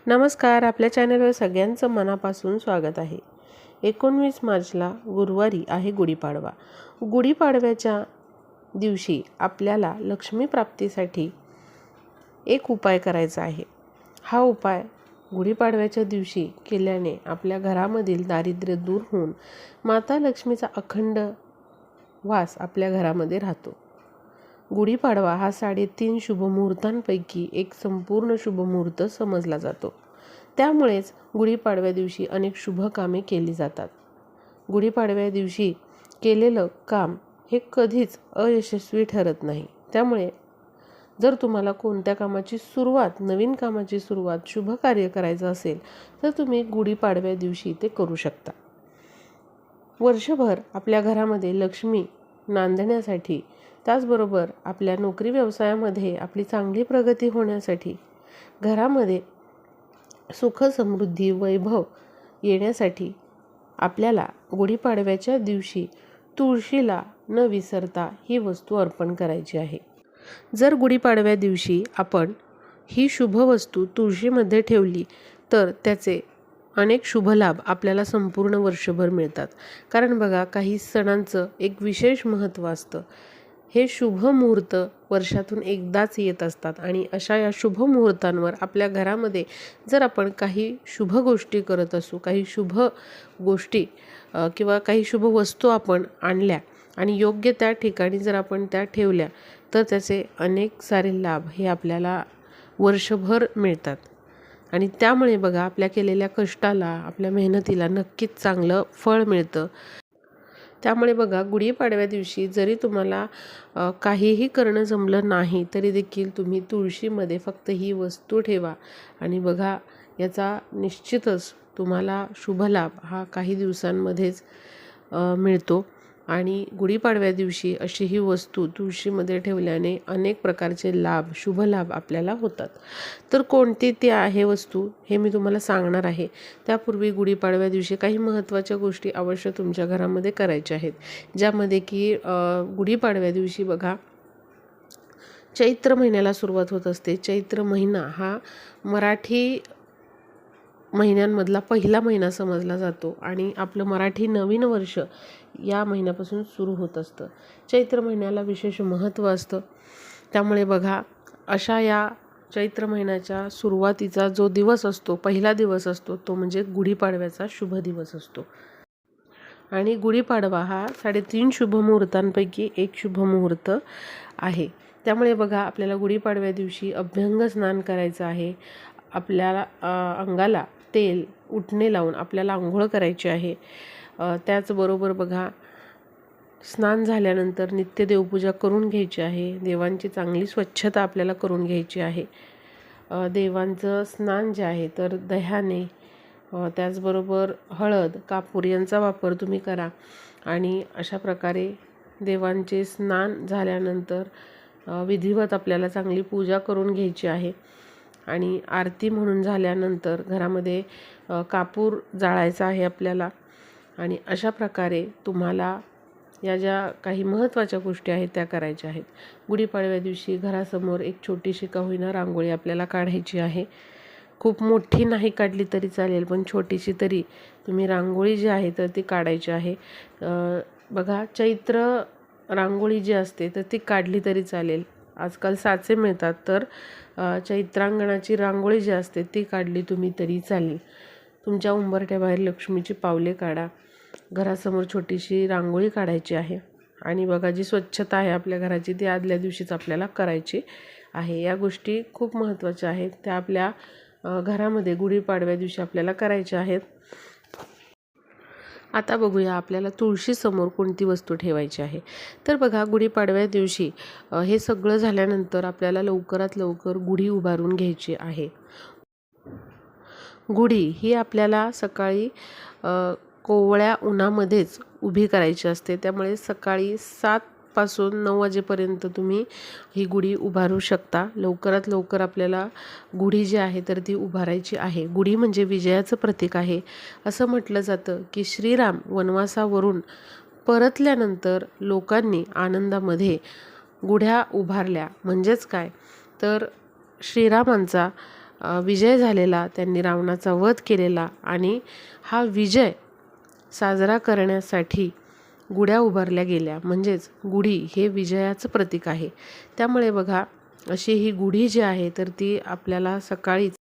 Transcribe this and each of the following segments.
नमस्कार, आपल्या चॅनलवर सगळ्यांचं मनापासून स्वागत आहे। 19 मार्चला गुरुवारी आहे गुढीपाडवा। गुढीपाडव्याच्या दिवशी आपल्याला लक्ष्मी प्राप्तीसाठी एक उपाय करायचा आहे। हा उपाय गुढीपाडव्याच्या दिवशी केल्याने आपल्या घरामधील दारिद्र्य दूर होऊन माता लक्ष्मीचा अखंड वास आपल्या घरामध्ये राहतो। गुढीपाडवा हा 3.5 शुभ मुहूर्तांपैकी एक संपूर्ण शुभ मुहूर्त समजला जातो। त्यामुळेच गुढीपाडव्या दिवशी अनेक शुभ कामे केली जातात। गुढीपाडव्या दिवशी केलेलं काम हे कधीच अयशस्वी ठरत नाही। त्यामुळे जर तुम्हाला कोणत्या कामाची सुरुवात, नवीन कामाची सुरुवात, शुभ कार्य करायचं असेल तर तुम्ही गुढीपाडव्या दिवशी ते करू शकता। वर्षभर आपल्या घरामध्ये लक्ष्मी नांदण्यासाठी, त्याचबरोबर आपल्या नोकरी व्यवसायामध्ये आपली चांगली प्रगती होण्यासाठी, घरामध्ये सुख समृद्धी वैभव येण्यासाठी आपल्याला गुढीपाडव्याच्या दिवशी तुळशीला न विसरता ही वस्तू अर्पण करायची आहे। जर गुढीपाडव्या दिवशी आपण ही शुभ वस्तू तुळशीमध्ये ठेवली तर त्याचे अनेक शुभ लाभ आपल्याला संपूर्ण वर्षभर मिळतात। कारण बघा, काही सणांचं एक विशेष महत्त्व असतं। हे शुभ मुहूर्त वर्षातून एकदाच येत असतात आणि अशा या शुभ मुहूर्तांवर आपल्या घरामध्ये जर आपण काही शुभ गोष्टी करत असू, काही शुभ गोष्टी किंवा काही शुभ वस्तू आपण आणल्या आणि योग्य त्या ठिकाणी जर आपण त्या ठेवल्या तर त्याचे अनेक सारे लाभ हे आपल्याला वर्षभर मिळतात। आणि त्यामुळे बघा, आपल्या केलेल्या कष्टाला, आपल्या मेहनतीला नक्कीच चांगलं फळ मिळतं। त्यामुळे बघा, गुढीपाडव्या दिवशी जरी तुम्हाला काहीही करणं जमलं नाही तरी देखील तुम्ही तुळशीमध्ये फक्त ही वस्तू ठेवा आणि बघा, याचा निश्चितच तुम्हाला शुभ लाभ हा काही दिवसांमध्येच मिळतो। आणि गुढीपाडव्या दिवशी अशी ही वस्तू तुळशीमध्ये ठेवल्याने अनेक प्रकारचे लाभ, शुभ लाभ आपल्याला होतात। तर कोणती ती आहे वस्तू हे मी तुम्हाला सांगणार आहे। त्यापूर्वी गुढीपाडव्या दिवशी काही महत्त्वाच्या गोष्टी अवश्य तुमच्या घरामध्ये करायच्या आहेत, ज्यामध्ये की गुढीपाडव्या दिवशी बघा, चैत्र महिन्याला सुरुवात होत असते। चैत्र महिना हा मराठी महिन्यांमधला पहिला महिना समजला जातो आणि आपलं मराठी नवीन वर्ष या महिन्यापासून सुरू होत असतं। चैत्र महिन्याला विशेष महत्त्व असतं। त्यामुळे बघा, अशा या चैत्र महिन्याच्या सुरुवातीचा जो दिवस असतो, पहिला दिवस असतो, तो म्हणजे गुढीपाडव्याचा शुभ दिवस असतो। आणि गुढीपाडवा हा 3.5 शुभ मुहूर्तांपैकी एक शुभ मुहूर्त आहे। त्यामुळे बघा, आपल्याला गुढीपाडव्या दिवशी अभ्यंग स्नान करायचं आहे। आपल्याला अंगाला तेल, उटणे लावून आपल्याला आंघोळ करायची आहे। त्याचबरोबर बघा, स्नान झाल्यानंतर नित्य देवपूजा करून घ्यायची आहे। देवांची चांगली स्वच्छता आपल्याला करून घ्यायची आहे। देवांचं स्नान जे आहे तर दह्याने, त्याचबरोबर हळद, कापूर यांचा वापर तुम्ही करा। आणि अशा प्रकारे देवांचे स्नान झाल्यानंतर विधिवत आपल्याला चांगली पूजा करून घ्यायची आहे। आणि आरती म्हणून झाल्यानंतर घरामध्ये कापूर जाळायचा आहे आपल्याला। आणि अशा प्रकारे तुम्हाला या ज्या काही महत्त्वाच्या गोष्टी आहेत त्या करायच्या आहेत। गुढीपाडव्या दिवशी घरासमोर एक छोटीशी का होईना रांगोळी आपल्याला काढायची आहे। खूप मोठी नाही काढली तरी चालेल, पण छोटीशी तरी तुम्ही रांगोळी जी आहे तर ती काढायची आहे। बघा, चैत्र रांगोळी जी असते तर ती काढली तरी चालेल। आजकाल साचे मिळतात, तर चैत्रांगणाची रांगोळी जी असते ती काढली तुम्ही तरी चालेल। तुमच्या उंबरठ्याबाहेर लक्ष्मीची पावले काढा। घरासमोर छोटीशी रांगोळी काढायची आहे। आणि बघा, जी स्वच्छता आहे आपल्या घराची ती आदल्या दिवशीच आपल्याला करायची आहे। या गोष्टी खूप महत्त्वाच्या आहेत, त्या आपल्या घरामध्ये गुढीपाडव्या दिवशी आपल्याला करायच्या आहेत। आता बघूया, आपल्याला तुळशीसमोर कोणती वस्तू ठेवायची आहे। तर बघा, गुढीपाडव्या दिवशी हे सगळं झाल्यानंतर आपल्याला लवकरात लवकर गुढी उभारून घ्यायची आहे। गुढी ही आपल्याला सकाळी कोवळ्या उन्हामध्येच उभी करायची असते। त्यामुळे सकाळी 7 पासून 9 वाजेपर्यंत तुम्ही ही गुढी उभारू शकता। लवकरात लवकर आपल्याला गुढी जी आहे तर ती उभारायची आहे। गुढी म्हणजे विजयाचं प्रतीक आहे। असं म्हटलं जातं की श्रीराम वनवासावरून परतल्यानंतर लोकांनी आनंदामध्ये गुढ्या उभारल्या। म्हणजेच काय, तर श्रीरामांचा विजय झालेला, त्यांनी रावणाचा वध केलेला आणि हा विजय साजरा करण्यासाठी गुढ्या उभारल्या गेल्या. म्हणजेच गुढी हे विजयाचं प्रतीक आहे. त्यामुळे बघा, अशी ही गुढी जी आहे तर ती आपल्याला सकाळीच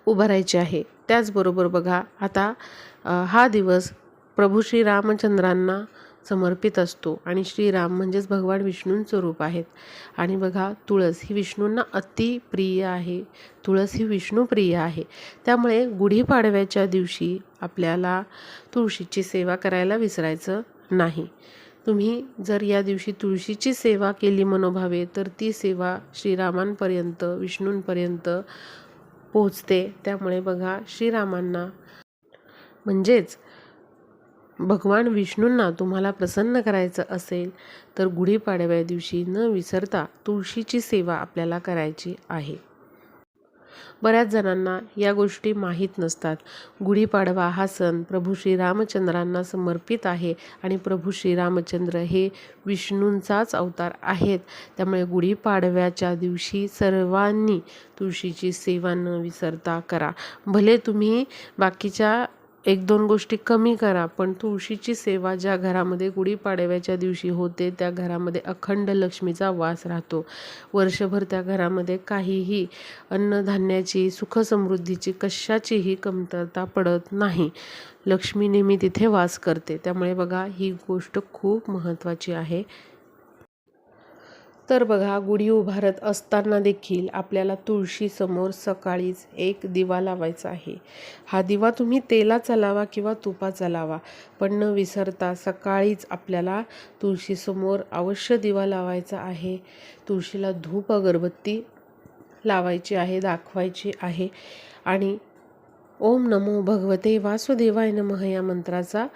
उभारायची आहे. त्याचबरोबर बघा, आता हा दिवस प्रभू श्री रामचंद्रांना समर्पित असतो आणि श्रीराम म्हणजेच भगवान विष्णूंचं रूप आहेत. आणि बघा, तुळस ही विष्णूंना अति प्रिय आहे. तुळस ही विष्णुप्रिय आहे. त्यामुळे गुढीपाडव्याच्या दिवशी आपल्याला तुळशीची सेवा करायला विसरायचं नाही. तुम्ही जर या दिवशी तुळशीची सेवा केली मनोभावे तर ती सेवा श्रीरामांपर्यंत, विष्णूंपर्यंत पोहोचते. त्यामुळे बघा, श्रीरामांना म्हणजेच भगवान विष्णूंना तुम्हाला प्रसन्न करायचं असेल तर गुढीपाडव्या दिवशी न विसरता तुळशीची सेवा आपल्याला करायची आहे. बऱ्याच जणांना या गोष्टी माहीत नसतात. गुढीपाडवा हा सण प्रभू श्रीरामचंद्रांना समर्पित आहे आणि प्रभू श्रीरामचंद्र हे विष्णूंचाच अवतार आहेत. त्यामुळे गुढीपाडव्याच्या दिवशी सर्वांनी तुळशीची सेवा न विसरता करा. भले तुम्ही बाकीच्या 1-2 गोष्टी कमी करा, पण तुळशीची सेवा ज्या घरामध्ये गुढीपाडव्याच्या दिवशी होते त्या घरामध्ये अखंड लक्ष्मीचा वास राहतो. वर्षभर त्या घरामध्ये काहीही अन्नधान्याची, सुखसमृद्धीची, कशाचीही कमतरता पडत नाही. लक्ष्मी नेहमी तिथे वास करते. त्यामुळे बघा, ही गोष्ट खूप महत्त्वाची आहे. तर बघा, गुढी उभारत असताना देखील आपल्याला तुळशीसमोर सकाळीच एक दिवा लावायचा आहे. हा दिवा तुम्ही तेलाचा लावा किंवा तुपाचा लावा, पण न विसरता सकाळीच आपल्याला तुळशीसमोर अवश्य दिवा लावायचा आहे. तुळशीला धूप अगरबत्ती लावायची आहे, दाखवायची आहे आणि ओम नमो भगवते वासुदेवाय नमः या मंत्राचा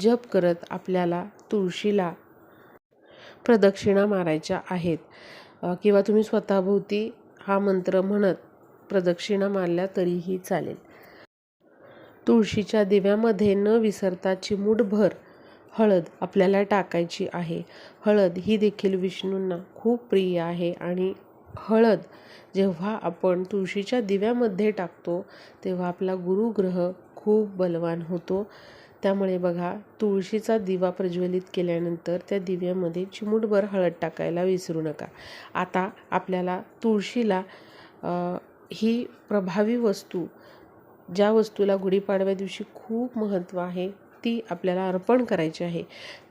जप करत आपल्याला तुळशीला प्रदक्षिणा मारायच्या आहेत. किंवा तुम्ही स्वतःभोवती हा मंत्र म्हणत प्रदक्षिणा मारल्या तरीही चालेल. तुळशीच्या दिव्यामध्ये न विसरता चिमूटभर हळद आपल्याला टाकायची आहे. हळद ही देखील विष्णूंना खूप प्रिय आहे आणि हळद जेव्हा आपण तुळशीच्या दिव्यामध्ये टाकतो तेव्हा आपला गुरुग्रह खूप बलवान होतो. त्यामुळे बघा, तुळशीचा दिवा प्रज्वलित केल्यानंतर त्या दिव्यामध्ये चिमूटभर हळद टाकायला विसरू नका. आता आपल्याला तुळशीला ही प्रभावी वस्तू, ज्या वस्तूला गुढीपाडव्या दिवशी खूप महत्त्व आहे, ती आपल्याला अर्पण करायची आहे.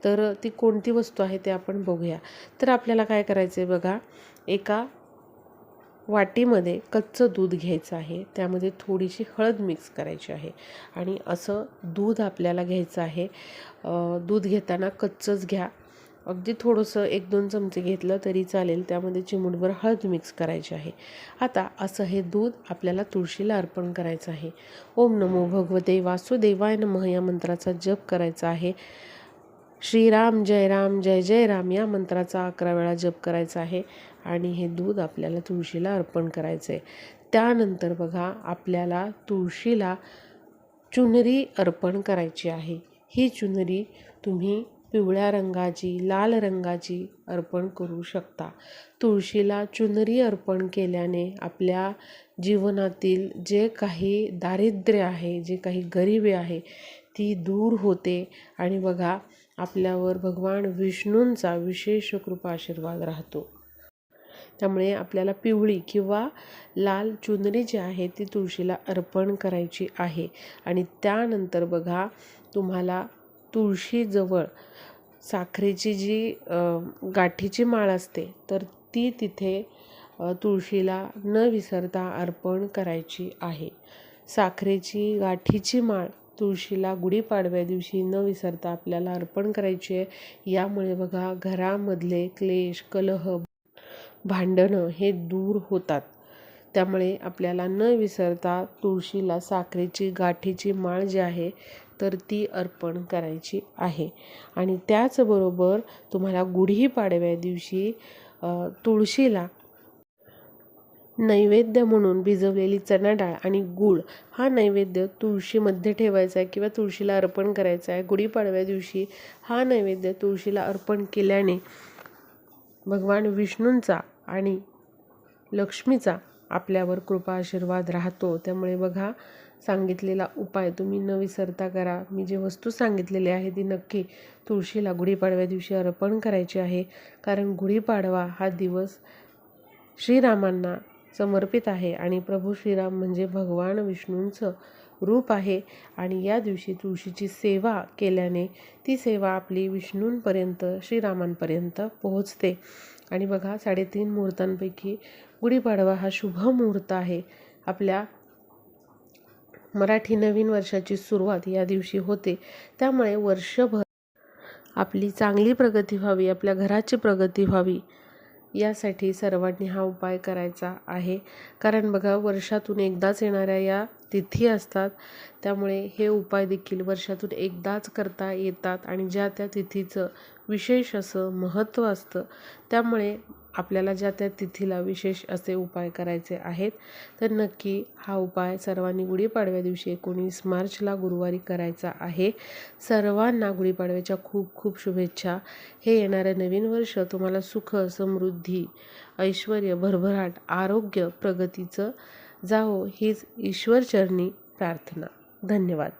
तर ती कोणती वस्तू आहे ते आपण बघूया. तर आपल्याला काय करायचं आहे बघा, एका वाटीमध्ये कच्चं दूध घ्यायचं आहे. त्यामध्ये थोडीशी हळद मिक्स करायची आहे आणि असं दूध आपल्याला घ्यायचं आहे. दूध घेताना कच्चंच घ्या. अगदी थोडंसं 1-2 चमचे घेतलं तरी चालेल. त्यामध्ये चिमूटभर हळद मिक्स करायची आहे. आता असं हे दूध आपल्याला तुळशीला अर्पण करायचं आहे. ओम नमो भगवते वासुदेवाय नमः या मंत्राचा जप करायचा आहे. श्रीराम जय राम जय जय राम या मंत्राचा 11 वेळा जप करायचा आहे आणि हे दूध आपल्याला तुळशीला अर्पण करायचं आहे. त्यानंतर बघा, आपल्याला तुळशीला चुनरी अर्पण करायची आहे. ही चुनरी तुम्ही पिवळ्या रंगाची, लाल रंगाची अर्पण करू शकता. तुळशीला चुनरी अर्पण केल्याने आपल्या जीवनातील जे काही दारिद्र्य आहे, जे काही गरिबी आहे, ती दूर होते आणि बघा, आपल्यावर भगवान विष्णूंचा विशेष कृपा आशीर्वाद राहतो. त्यामुळे आपल्याला पिवळी किंवा लाल चुनरी जी आहे ती तुळशीला अर्पण करायची आहे. आणि त्यानंतर बघा, तुम्हाला तुळशीजवळ साखरेची जी गाठीची माळ असते तर ती तिथे तुळशीला न विसरता अर्पण करायची आहे. साखरेची गाठीची माळ तुळशीला गुढीपाडव्या दिवशी न विसरता आपल्याला अर्पण करायची आहे. यामुळे बघा, घरामधले क्लेश, कलह, भांडणं हे दूर होतात. त्यामुळे आपल्याला न विसरता तुळशीला साखरेची गाठीची माळ जी आहे तर ती अर्पण करायची आहे. आणि त्याचबरोबर तुम्हाला गुढीपाडव्या दिवशी तुळशीला नैवेद्य म्हणून भिजवलेली चणा डाळ आणि गूळ हा नैवेद्य तुळशीमध्ये ठेवायचा आहे किंवा तुळशीला अर्पण करायचा आहे. गुढीपाडव्या दिवशी हा नैवेद्य तुळशीला अर्पण केल्याने भगवान विष्णूंचा आणि लक्ष्मीचा आपल्यावर कृपा आशीर्वाद राहतो. त्यामुळे बघा, सांगितलेला उपाय तुम्ही न विसरता करा. मी जे वस्तू सांगितलेली आहे ती नक्की तुळशीला गुढीपाडव्या दिवशी अर्पण करायची आहे. कारण गुढीपाडवा हा दिवस श्रीरामांना समर्पित आहे आणि प्रभू श्रीराम म्हणजे भगवान विष्णूंचं रूप आहे. आणि या दिवशी तुळशीची सेवा केल्याने ती सेवा आपली विष्णूंपर्यंत, श्रीरामांपर्यंत पोहोचते. आणि बघा, 3.5 मुहूर्तांपैकी गुढीपाडवा हा शुभ मुहूर्त आहे. आपल्या मराठी नवीन वर्षाची सुरुवात या दिवशी होते. त्यामुळे वर्षभर आपली चांगली प्रगती व्हावी, आपल्या घराची प्रगती व्हावी, यासाठी सर्वांनी हा उपाय करायचा आहे. कारण बघा, वर्षातून एकदाच येणाऱ्या या तिथी असतात. त्यामुळे हे उपाय देखील वर्षातून एकदाच करता येतात आणि ज्या त्या तिथीचं विशेष असं महत्त्व असतं. त्यामुळे आपल्याला ज्या त्या तिथीला विशेष असे उपाय करायचे आहेत. तर नक्की हा उपाय सर्वांनी गुढीपाडव्या दिवशी 19 मार्चला गुरुवारी करायचा आहे. सर्वांना गुढीपाडव्याच्या खूप खूप शुभेच्छा. हे येणारं नवीन वर्ष तुम्हाला सुख, समृद्धी, ऐश्वर्य, भरभराट, आरोग्य, प्रगतीचं जावो हीच ईश्वरचरणी प्रार्थना. धन्यवाद.